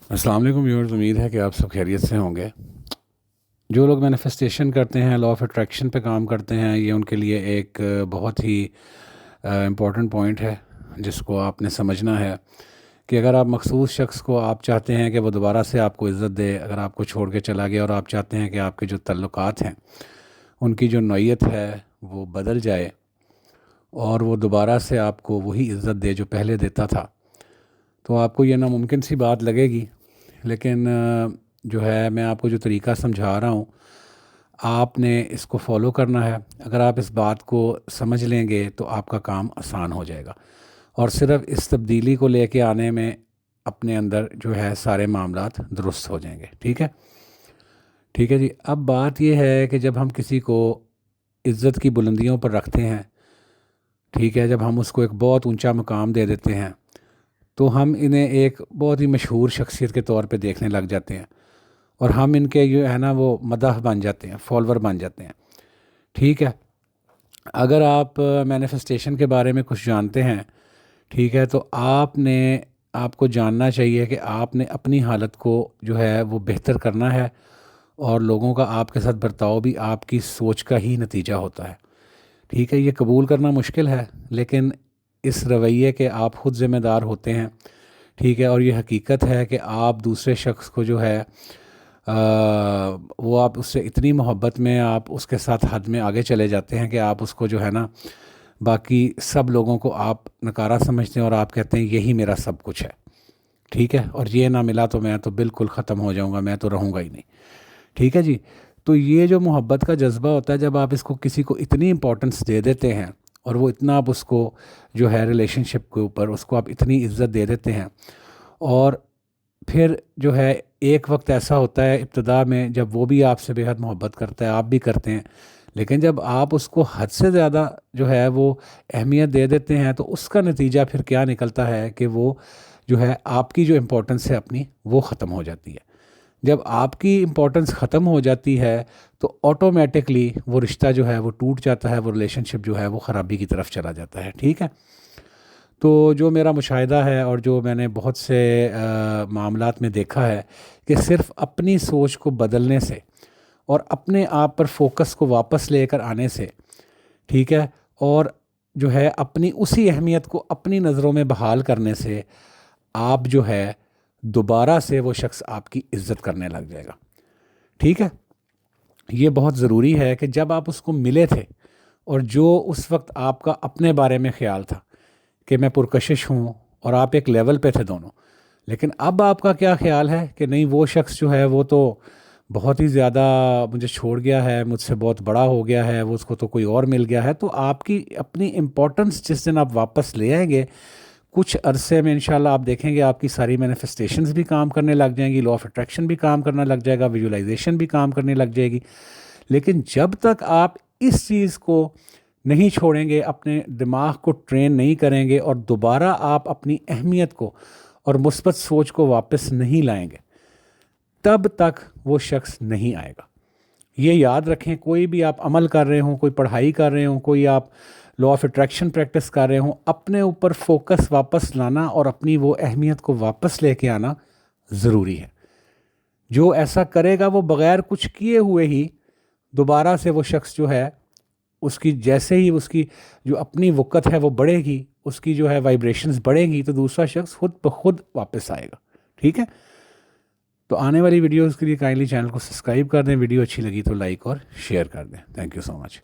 अस्सलाम वालेकुम व्यूअर्स, उम्मीद है कि आप सब खैरियत से होंगे। जो लोग मैनिफेस्टेशन करते हैं, लॉ ऑफ अट्रैक्शन पे काम करते हैं, ये उनके लिए एक बहुत ही इम्पॉर्टेंट पॉइंट है जिसको आपने समझना है कि अगर आप मखसूस शख्स को आप चाहते हैं कि वो दोबारा से आपको इज़्ज़त दे, अगर आपको छोड़ के चला गया और आप चाहते हैं कि आपके जो तल्लुकात हैं उनकी जो नौयत है वो बदल जाए और वो दोबारा से आपको वही इज़्ज़त दे जो पहले देता था, तो आपको ये नामुमकिन सी बात लगेगी। लेकिन जो है, मैं आपको जो तरीका समझा रहा हूँ, आपने इसको फॉलो करना है। अगर आप इस बात को समझ लेंगे तो आपका काम आसान हो जाएगा और सिर्फ इस तब्दीली को लेके आने में अपने अंदर जो है सारे मामलात दुरुस्त हो जाएंगे। ठीक है, ठीक है जी। अब बात यह है कि जब हम किसी को इज़्ज़त की बुलंदियों पर रखते हैं, ठीक है, जब हम उसको एक बहुत ऊंचा मकाम दे देते हैं तो हम इन्हें एक बहुत ही मशहूर शख्सियत के तौर पे देखने लग जाते हैं और हम इनके जो है ना वो मदह बन जाते हैं, फॉलोअर बन जाते हैं। ठीक है, अगर आप मैनिफेस्टेशन के बारे में कुछ जानते हैं, ठीक है, तो आपको जानना चाहिए कि आपने अपनी हालत को जो है वो बेहतर करना है और लोगों का आपके साथ बर्ताव भी आपकी सोच का ही नतीजा होता है। ठीक है, ये कबूल करना मुश्किल है, लेकिन इस रवैये के आप ख़ुद ज़िम्मेदार होते हैं। ठीक है, और ये हकीकत है कि आप दूसरे शख्स को जो है वो आप उससे इतनी मोहब्बत में आप उसके साथ हद में आगे चले जाते हैं कि आप उसको जो है ना, बाकी सब लोगों को आप नकारा समझते हैं और आप कहते हैं यही मेरा सब कुछ है। ठीक है, और ये ना मिला तो मैं तो बिल्कुल ख़त्म हो जाऊंगा, मैं तो रहूँगा ही नहीं। ठीक है जी। तो ये जो मोहब्बत का जज्बा होता है, जब आप इसको किसी को इतनी इम्पोर्टेंस दे देते हैं और वो इतना आप उसको जो है रिलेशनशिप के ऊपर उसको आप इतनी इज्जत दे देते हैं, और फिर जो है एक वक्त ऐसा होता है इब्तदा में जब वो भी आपसे बेहद मोहब्बत करता है, आप भी करते हैं, लेकिन जब आप उसको हद से ज़्यादा जो है वो अहमियत दे देते हैं तो उसका नतीजा फिर क्या निकलता है कि वो जो है आपकी जो इम्पोर्टेंस है अपनी वो ख़त्म हो जाती है। जब आपकी इम्पोर्टेंस ख़त्म हो जाती है तो ऑटोमेटिकली वो रिश्ता जो है वो टूट जाता है, वो रिलेशनशिप जो है वो ख़राबी की तरफ चला जाता है। ठीक है, तो जो मेरा मुशाहिदा है और जो मैंने बहुत से मामलात में देखा है कि सिर्फ़ अपनी सोच को बदलने से और अपने आप पर फोकस को वापस लेकर आने से, ठीक है, और जो है अपनी उसी अहमियत को अपनी नज़रों में बहाल करने से आप जो है दोबारा से वो शख्स आपकी इज़्ज़त करने लग जाएगा। ठीक है, ये बहुत ज़रूरी है कि जब आप उसको मिले थे और जो उस वक्त आपका अपने बारे में ख़्याल था कि मैं पुरकशिश हूँ और आप एक लेवल पे थे दोनों, लेकिन अब आपका क्या ख़्याल है कि नहीं, वो शख्स जो है वो तो बहुत ही ज़्यादा मुझे छोड़ गया है, मुझसे बहुत बड़ा हो गया है, वो उसको तो कोई और मिल गया है। तो आपकी अपनी इम्पोर्टेंस जिस दिन आप वापस ले आएंगे, कुछ अरसे में इंशाल्लाह आप देखेंगे आपकी सारी मैनिफेस्टेशंस भी काम करने लग जाएंगी, लॉ ऑफ अट्रैक्शन भी काम करना लग जाएगा, विजुअलाइजेशन भी काम करने लग जाएगी। लेकिन जब तक आप इस चीज़ को नहीं छोड़ेंगे, अपने दिमाग को ट्रेन नहीं करेंगे और दोबारा आप अपनी अहमियत को और मुस्बत सोच को वापस नहीं लाएंगे, तब तक वो शख्स नहीं आएगा। ये याद रखें, कोई भी आप अमल कर रहे हों, कोई पढ़ाई कर रहे हों, कोई आप लॉ ऑफ अट्रैक्शन प्रैक्टिस कर रहे हों, अपने ऊपर फोकस वापस लाना और अपनी वो अहमियत को वापस लेके आना ज़रूरी है। जो ऐसा करेगा वो बग़ैर कुछ किए हुए ही दोबारा से वो शख्स जो है, उसकी जैसे ही उसकी जो अपनी वक़्त है वो बढ़ेगी, उसकी जो है वाइब्रेशंस बढ़ेगी, तो दूसरा शख्स खुद ब खुद वापस आएगा। ठीक है, तो आने वाली वीडियोज़ के लिए काइंडली चैनल को सब्सक्राइब कर दें, वीडियो अच्छी लगी तो लाइक और शेयर कर दें। Thank you so much.